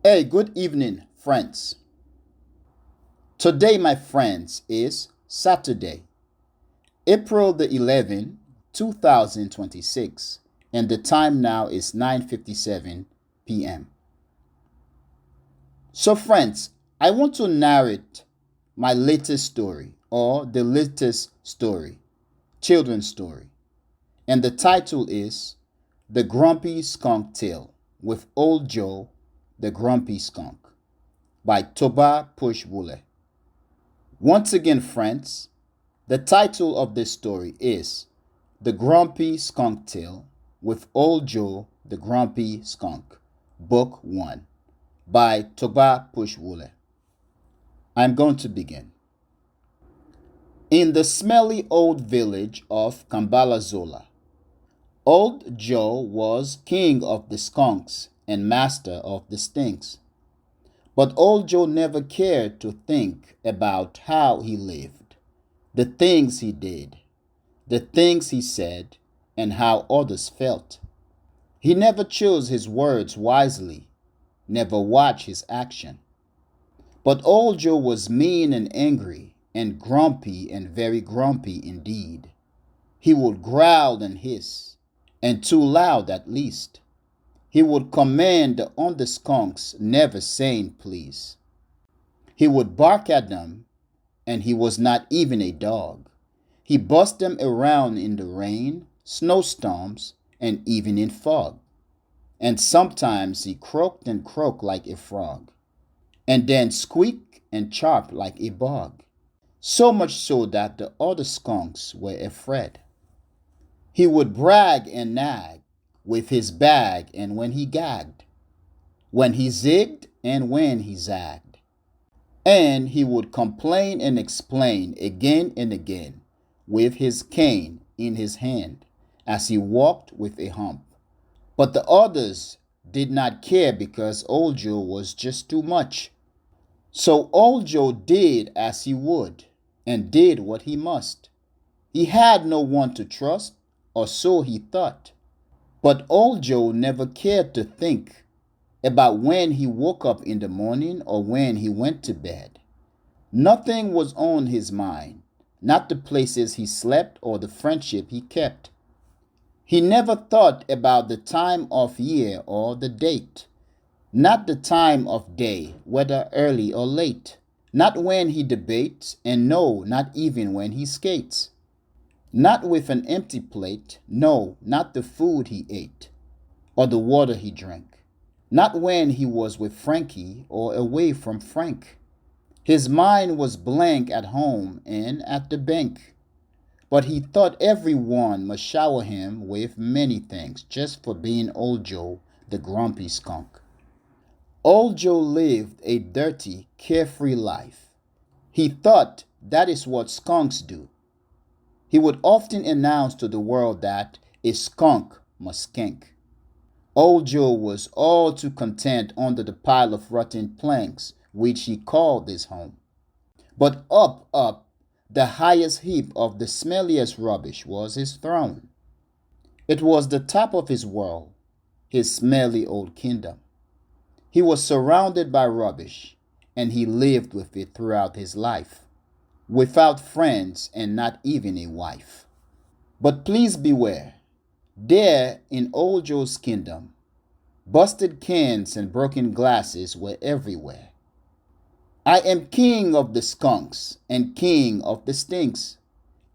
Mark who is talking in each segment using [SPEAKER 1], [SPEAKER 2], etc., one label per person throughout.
[SPEAKER 1] Hey, good evening, friends. Today, my friends, is Saturday, April the 11th, 2026, and the time now is 9:57 p.m. So, friends, I want to narrate my latest story or the latest story, children's story, and the title is The Grumpy Skunk Tale with Old Joe, the Grumpy Skunk by Toba Pushwule. Once again, friends, the title of this story is The Grumpy Skunk Tale with Old Joe the Grumpy Skunk, Book 1 by Toba Pushwule. I'm going to begin. In the smelly old village of Kambala-Zola, Old Joe was king of the skunks and master of the stinks. But Old Joe never cared to think about how he lived, the things he did, the things he said, and how others felt. He never chose his words wisely, never watched his action. But Old Joe was mean and angry, and grumpy and very grumpy indeed. He would growl and hiss, and too loud at least. He would command the under-skunks, never saying please. He would bark at them, and he was not even a dog. He bossed them around in the rain, snowstorms, and even in fog. And sometimes he croaked and croaked like a frog, and then squeaked and chirped like a bug. So much so that the other skunks were afraid. He would brag and nag with his bag and when he gagged, when he zigged and when he zagged. And he would complain and explain again and again with his cane in his hand as he walked with a hump. But the others did not care because Old Joe was just too much. So Old Joe did as he would and did what he must. He had no one to trust, or so he thought. But Old Joe never cared to think about when he woke up in the morning or when he went to bed. Nothing was on his mind, not the places he slept or the friendship he kept. He never thought about the time of year or the date, not the time of day, whether early or late, not when he debates, and no, not even when he skates. Not with an empty plate, no, not the food he ate, or the water he drank. Not when he was with Frankie or away from Frank. His mind was blank at home and at the bank. But he thought everyone must shower him with many things just for being Old Joe, the grumpy skunk. Old Joe lived a dirty, carefree life. He thought that is what skunks do. He would often announce to the world that a skunk must skink. Old Joe was all too content under the pile of rotten planks which he called his home. But up, the highest heap of the smelliest rubbish was his throne. It was the top of his world, his smelly old kingdom. He was surrounded by rubbish, and he lived with it throughout his life, without friends and not even a wife. But please beware, there in Old Joe's kingdom, busted cans and broken glasses were everywhere. I am king of the skunks and king of the stinks,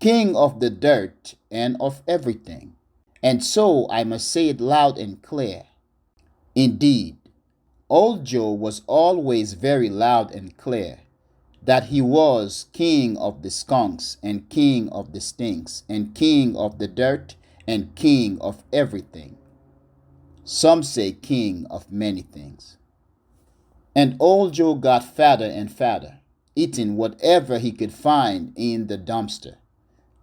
[SPEAKER 1] king of the dirt and of everything. And so I must say it loud and clear. Indeed, Old Joe was always very loud and clear that he was king of the skunks and king of the stinks and king of the dirt and king of everything. Some say king of many things. And Old Joe got fatter and fatter, eating whatever he could find in the dumpster.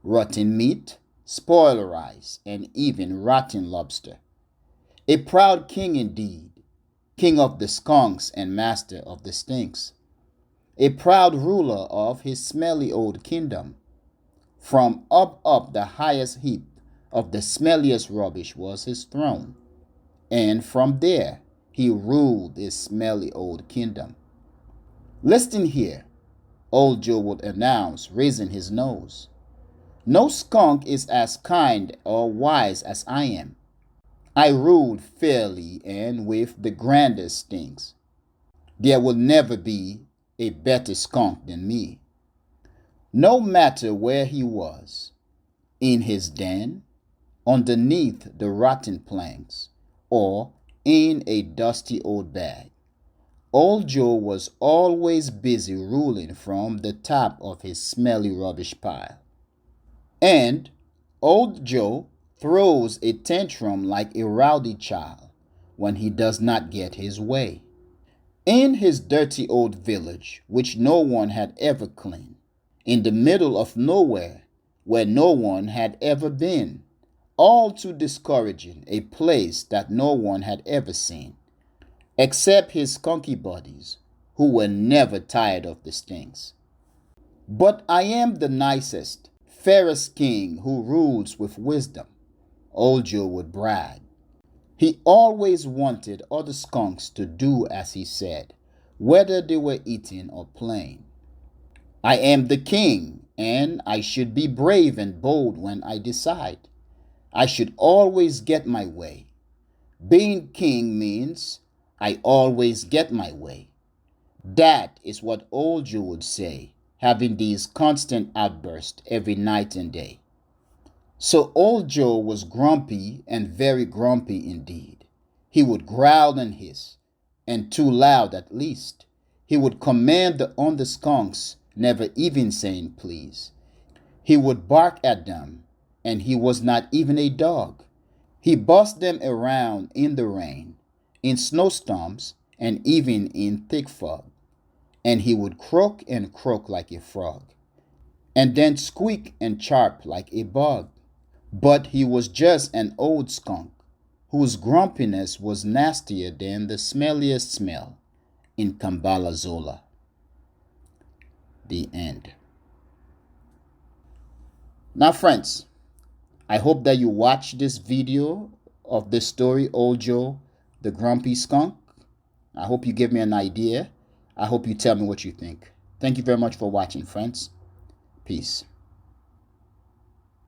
[SPEAKER 1] Rotten meat, spoiled rice, and even rotten lobster. A proud king indeed, king of the skunks and master of the stinks. A proud ruler of his smelly old kingdom. From up the highest heap of the smelliest rubbish was his throne, and from there he ruled his smelly old kingdom. "Listen here," old Joe would announce, raising his nose. "No skunk is as kind or wise as I am. I ruled fairly and with the grandest things. There will never be a better skunk than me." No matter where he was, in his den, underneath the rotten planks, or in a dusty old bag, old Joe was always busy ruling from the top of his smelly rubbish pile. And old Joe throws a tantrum like a rowdy child when he does not get his way. In his dirty old village, which no one had ever cleaned, in the middle of nowhere, where no one had ever been, all too discouraging, a place that no one had ever seen, except his skunky buddies, who were never tired of the stinks. "But I am the nicest, fairest king who rules with wisdom," old Joe would brag. He always wanted other skunks to do as he said, whether they were eating or playing. "I am the king, and I should be brave and bold when I decide. I should always get my way. Being king means I always get my way." That is what old Joe would say, having these constant outbursts every night and day. So old Joe was grumpy, and very grumpy indeed. He would growl and hiss, and too loud at least. He would command the under-skunks, never even saying please. He would bark at them, and he was not even a dog. He bossed them around in the rain, in snowstorms, and even in thick fog. And he would croak and croak like a frog, and then squeak and chirp like a bug. But he was just an old skunk, whose grumpiness was nastier than the smelliest smell in Kambala-Zola. The end. Now, friends, I hope that you watch this video of the story, Old Joe, the Grumpy Skunk. I hope you give me an idea. I hope you tell me what you think. Thank you very much for watching, friends. Peace.